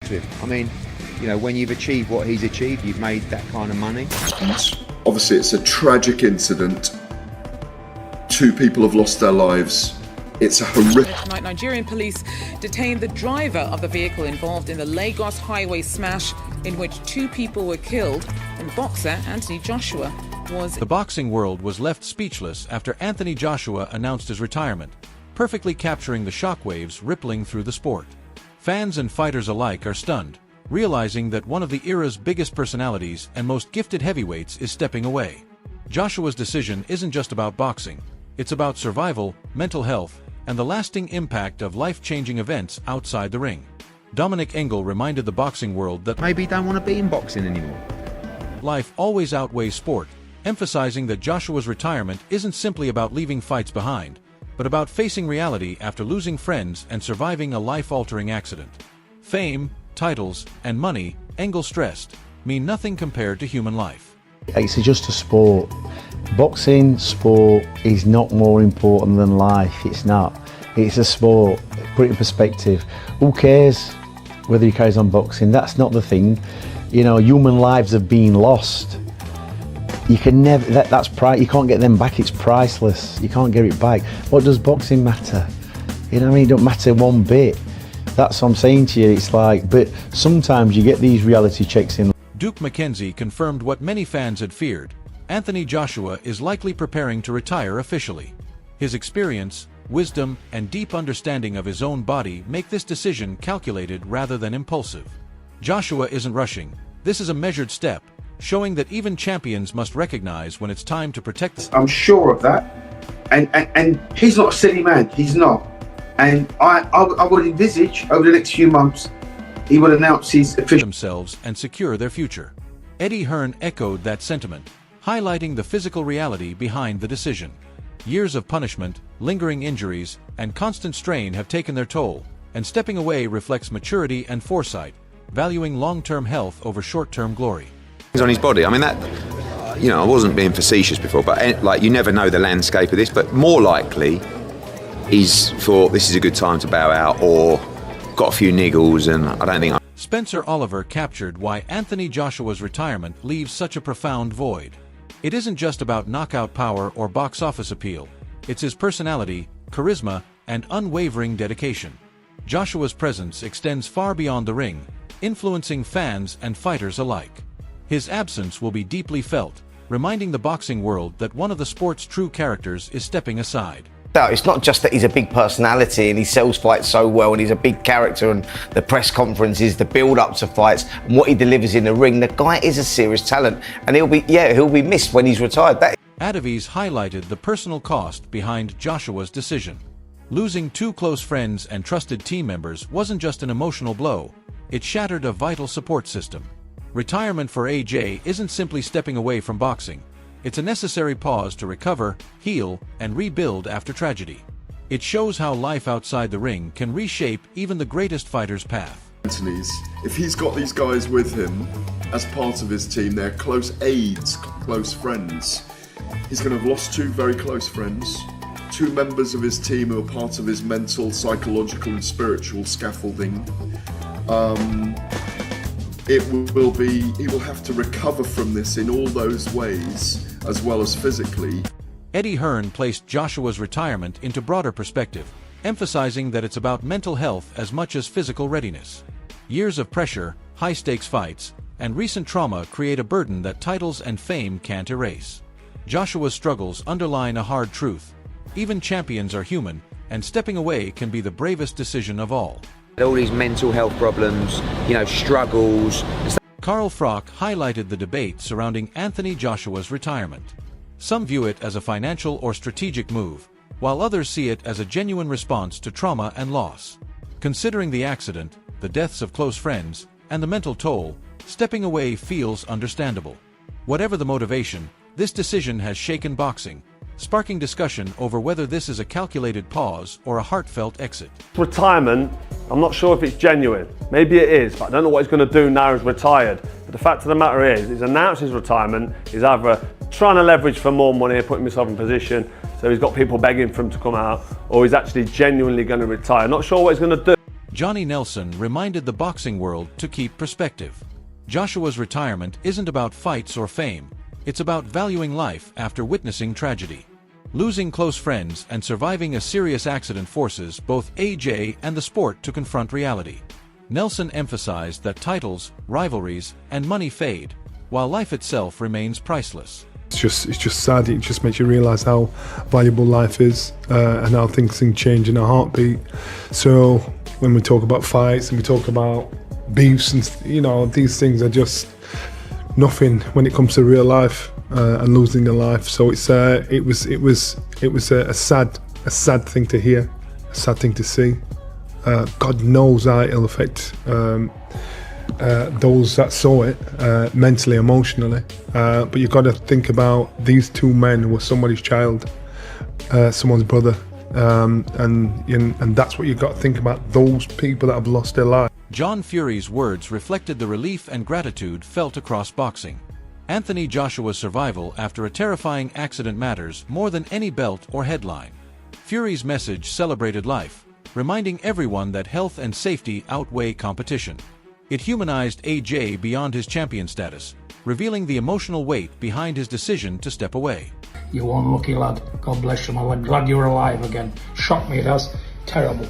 to him. I mean, you know, when you've achieved what he's achieved, you've made that kind of money. Obviously, it's a tragic incident. 2 people have lost their lives. It's a horrific. Tonight, Nigerian police detained the driver of the vehicle involved in the Lagos highway smash, in which 2 people were killed, and boxer Anthony Joshua was. The boxing world was left speechless after Anthony Joshua announced his retirement, perfectly capturing the shockwaves rippling through the sport. Fans and fighters alike are stunned, realizing that one of the era's biggest personalities and most gifted heavyweights is stepping away. Joshua's decision isn't just about boxing. It's about survival, mental health, and the lasting impact of life-changing events outside the ring. Dominic Engel reminded the boxing world that maybe he don't want to be in boxing anymore. Life always outweighs sport, emphasizing that Joshua's retirement isn't simply about leaving fights behind, but about facing reality after losing friends and surviving a life-altering accident. Fame, titles, and money, Engel stressed, mean nothing compared to human life. It's just a sport. Boxing sport is not more important than life. It's not. It's a sport. Put it in perspective. Who cares whether he carries on boxing? That's not the thing. You know, human lives have been lost. You can never. You can't get them back. It's priceless. You can't get it back. What does boxing matter? You know what I mean? It don't matter one bit. That's what I'm saying to you. It's like, but sometimes you get these reality checks in. Duke McKenzie confirmed what many fans had feared. Anthony Joshua is likely preparing to retire officially. His experience, wisdom, and deep understanding of his own body make this decision calculated rather than impulsive. Joshua isn't rushing. This is a measured step, showing that even champions must recognize when it's time to protect. I'm sure of that. And he's not a silly man. He's not. And I would envisage over the next few months, he will announce his official themselves and secure their future. Eddie Hearn echoed that sentiment, highlighting the physical reality behind the decision. Years of punishment, lingering injuries, and constant strain have taken their toll, and stepping away reflects maturity and foresight, valuing long-term health over short-term glory. On his body, I mean, that, you know, I wasn't being facetious before, but like, you never know the landscape of this, but more likely he's thought this is a good time to bow out, or got a few niggles, and I don't think Spencer Oliver captured why Anthony Joshua's retirement leaves such a profound void. It isn't just about knockout power or box office appeal. It's his personality, charisma, and unwavering dedication. Joshua's presence extends far beyond the ring, influencing fans and fighters alike. His absence will be deeply felt, reminding the boxing world that one of the sport's true characters is stepping aside. It's not just that he's a big personality and he sells fights so well and he's a big character, and the press conferences, the build-up to fights, and what he delivers in the ring. The guy is a serious talent, and he'll be missed when he's retired. Adavies highlighted the personal cost behind Joshua's decision. Losing 2 close friends and trusted team members wasn't just an emotional blow, it shattered a vital support system. Retirement for AJ isn't simply stepping away from boxing. It's a necessary pause to recover, heal, and rebuild after tragedy. It shows how life outside the ring can reshape even the greatest fighter's path. Anthony's, if he's got these guys with him as part of his team, they're close aides, close friends. He's going to have lost 2 very close friends, 2 members of his team who are part of his mental, psychological, and spiritual scaffolding. He will have to recover from this in all those ways, as well as physically. Eddie Hearn placed Joshua's retirement into broader perspective, emphasizing that it's about mental health as much as physical readiness. Years of pressure, high-stakes fights, and recent trauma create a burden that titles and fame can't erase. Joshua's struggles underline a hard truth. Even champions are human, and stepping away can be the bravest decision of all. all these mental health problems, you know, struggles. Carl Frock highlighted the debate surrounding Anthony Joshua's retirement. Some view it as a financial or strategic move, while others see it as a genuine response to trauma and loss. Considering the accident, the deaths of close friends, and the mental toll, stepping away feels understandable. Whatever the motivation, this decision has shaken boxing, sparking discussion over whether this is a calculated pause or a heartfelt exit. Retirement, I'm not sure if it's genuine. Maybe it is, but I don't know what he's going to do now he's retired. But the fact of the matter is, he's announced his retirement. He's either trying to leverage for more money, putting himself in position, so he's got people begging for him to come out, or he's actually genuinely going to retire. Not sure what he's going to do. Johnny Nelson reminded the boxing world to keep perspective. Joshua's retirement isn't about fights or fame, it's about valuing life after witnessing tragedy. Losing close friends and surviving a serious accident forces both AJ and the sport to confront reality. Nelson emphasized that titles, rivalries, and money fade, while life itself remains priceless. It's just sad. It just makes you realise how valuable life is and how things can change in a heartbeat. So when we talk about fights and we talk about beefs and these things are just nothing when it comes to real life and losing a life. So it was a sad thing to hear, a sad thing to see. God knows how it'll affect those that saw it mentally, emotionally. But you've got to think about these two men who were somebody's child, someone's brother, and that's what you've got to think about, those people that have lost their life. John Fury's words reflected the relief and gratitude felt across boxing. Anthony Joshua's survival after a terrifying accident matters more than any belt or headline. Fury's message celebrated life, reminding everyone that health and safety outweigh competition. It humanized AJ beyond his champion status, revealing the emotional weight behind his decision to step away. You one lucky lad. God bless you, my lad. Glad you're alive again. Shocked me, it has. Terrible.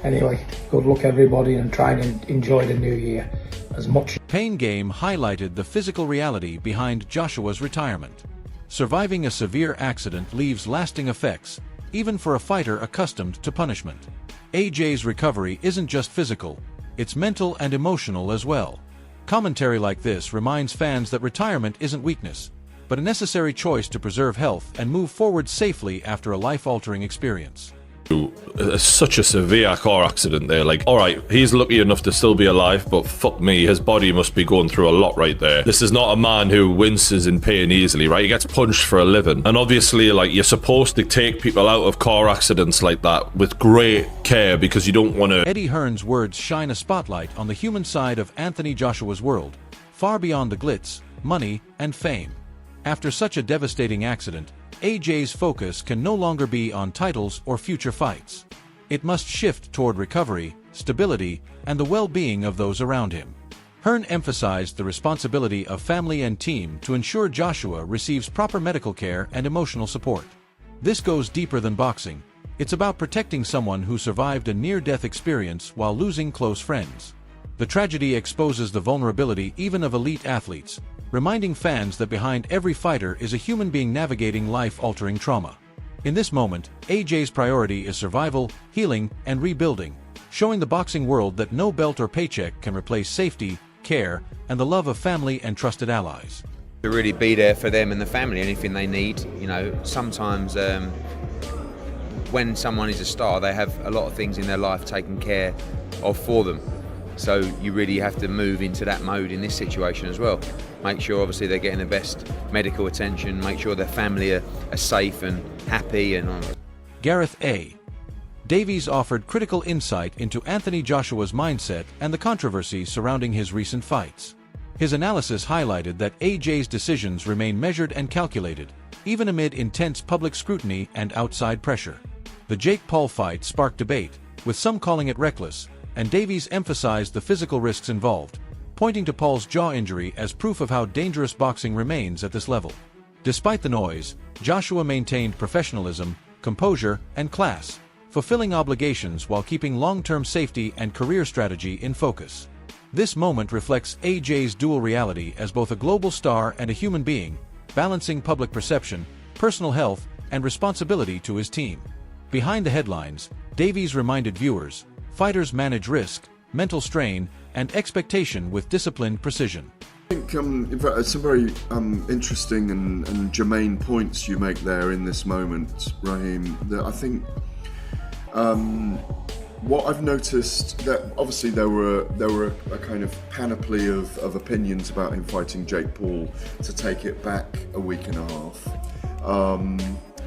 Anyway, good luck everybody and try and enjoy the new year as much. Pain Game highlighted the physical reality behind Joshua's retirement. Surviving a severe accident leaves lasting effects, even for a fighter accustomed to punishment. AJ's recovery isn't just physical, it's mental and emotional as well. Commentary like this reminds fans that retirement isn't weakness, but a necessary choice to preserve health and move forward safely after a life-altering experience. Such a severe car accident there. Like, alright, he's lucky enough to still be alive, but fuck me, his body must be going through a lot right there. This is not a man who winces in pain easily, right? He gets punched for a living. And obviously, like, you're supposed to take people out of car accidents like that with great care because you don't want to... Eddie Hearn's words shine a spotlight on the human side of Anthony Joshua's world, far beyond the glitz, money, and fame. After such a devastating accident, AJ's focus can no longer be on titles or future fights. It must shift toward recovery, stability, and the well-being of those around him. Hearn emphasized the responsibility of family and team to ensure Joshua receives proper medical care and emotional support. This goes deeper than boxing. It's about protecting someone who survived a near-death experience while losing close friends. The tragedy exposes the vulnerability even of elite athletes, reminding fans that behind every fighter is a human being navigating life-altering trauma. In this moment, AJ's priority is survival, healing, and rebuilding, showing the boxing world that no belt or paycheck can replace safety, care, and the love of family and trusted allies. To really be there for them and the family, anything they need. You know, sometimes when someone is a star, they have a lot of things in their life taken care of for them. So you really have to move into that mode in this situation as well. Make sure obviously they're getting the best medical attention, make sure their family are safe and happy. And Gareth A. Davies offered critical insight into Anthony Joshua's mindset and the controversy surrounding his recent fights. His analysis highlighted that AJ's decisions remain measured and calculated, even amid intense public scrutiny and outside pressure. The Jake Paul fight sparked debate, with some calling it reckless, and Davies emphasized the physical risks involved, pointing to Paul's jaw injury as proof of how dangerous boxing remains at this level. Despite the noise, Joshua maintained professionalism, composure, and class, fulfilling obligations while keeping long-term safety and career strategy in focus. This moment reflects AJ's dual reality as both a global star and a human being, balancing public perception, personal health, and responsibility to his team. Behind the headlines, Davies reminded viewers, fighters manage risk, mental strain, and expectation with disciplined precision. I think, in fact, it's some very interesting and germane points you make there in this moment, Raheem. That I think what I've noticed, that obviously there were a kind of panoply of opinions about him fighting Jake Paul, to take it back a week and a half.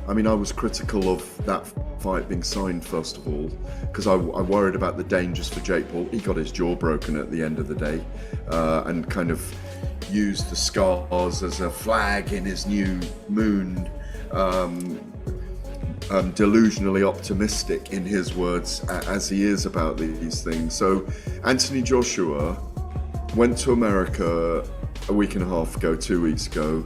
I mean, I was critical of that fight being signed, first of all, because I worried about the dangers for Jake Paul. He got his jaw broken at the end of the day and kind of used the scars as a flag in his new moon. delusionally optimistic, in his words, as he is about these things. So Anthony Joshua went to America a week and a half ago, 2 weeks ago,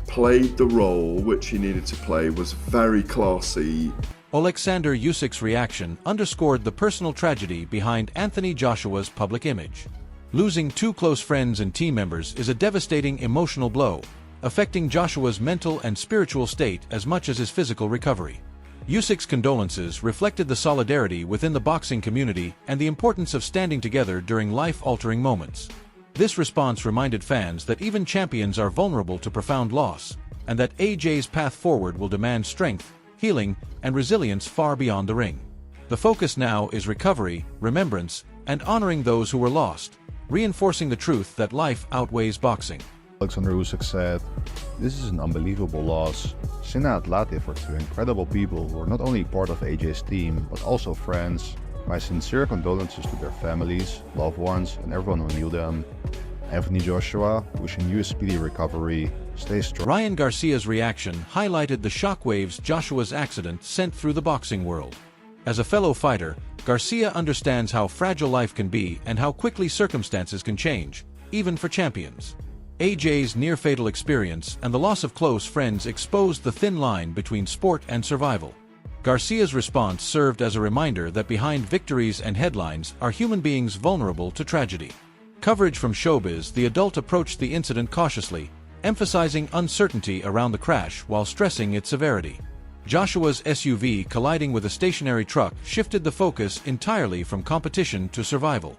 played the role which he needed to play, was very classy. Alexander Usyk's reaction underscored the personal tragedy behind Anthony Joshua's public image. Losing two close friends and team members is a devastating emotional blow, affecting Joshua's mental and spiritual state as much as his physical recovery. Usyk's condolences reflected the solidarity within the boxing community and the importance of standing together during life-altering moments. This response reminded fans that even champions are vulnerable to profound loss, and that AJ's path forward will demand strength, healing, and resilience far beyond the ring. The focus now is recovery, remembrance, and honoring those who were lost, reinforcing the truth that life outweighs boxing. Alexander Usyk said, "This is an unbelievable loss. Sinna Atlatif are two incredible people who are not only part of AJ's team, but also friends. My sincere condolences to their families, loved ones, and everyone who knew them. Anthony Joshua, wishing you a speedy recovery. Stay strong." Ryan Garcia's reaction highlighted the shockwaves Joshua's accident sent through the boxing world. As a fellow fighter, Garcia understands how fragile life can be and how quickly circumstances can change, even for champions. AJ's near-fatal experience and the loss of close friends exposed the thin line between sport and survival. Garcia's response served as a reminder that behind victories and headlines are human beings vulnerable to tragedy. Coverage from Showbiz, the adult approached the incident cautiously, emphasizing uncertainty around the crash while stressing its severity. Joshua's SUV colliding with a stationary truck shifted the focus entirely from competition to survival.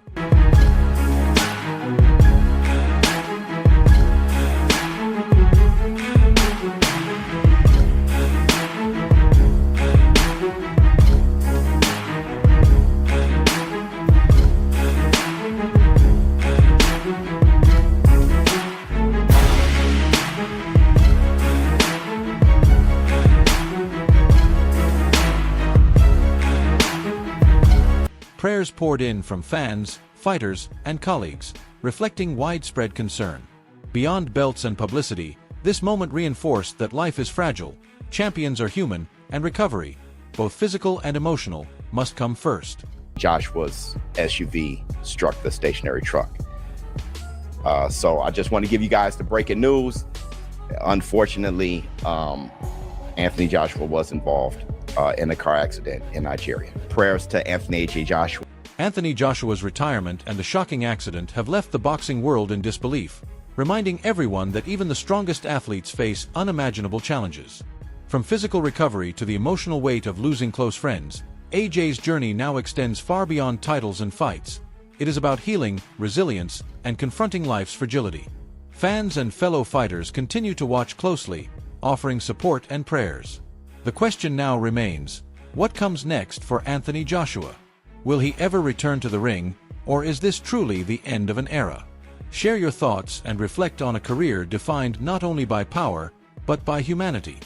Prayers poured in from fans, fighters, and colleagues, reflecting widespread concern. Beyond belts and publicity, this moment reinforced that life is fragile, champions are human, and recovery, both physical and emotional, must come first. Joshua's SUV struck the stationary truck. So I just want to give you guys the breaking news. Unfortunately, Anthony Joshua was involved in a car accident in Nigeria. Prayers to Anthony AJ Joshua. Anthony Joshua's retirement and the shocking accident have left the boxing world in disbelief, reminding everyone that even the strongest athletes face unimaginable challenges. From physical recovery to the emotional weight of losing close friends, AJ's journey now extends far beyond titles and fights. It is about healing, resilience, and confronting life's fragility. Fans and fellow fighters continue to watch closely, offering support and prayers. The question now remains, what comes next for Anthony Joshua? Will he ever return to the ring, or is this truly the end of an era? Share your thoughts and reflect on a career defined not only by power, but by humanity.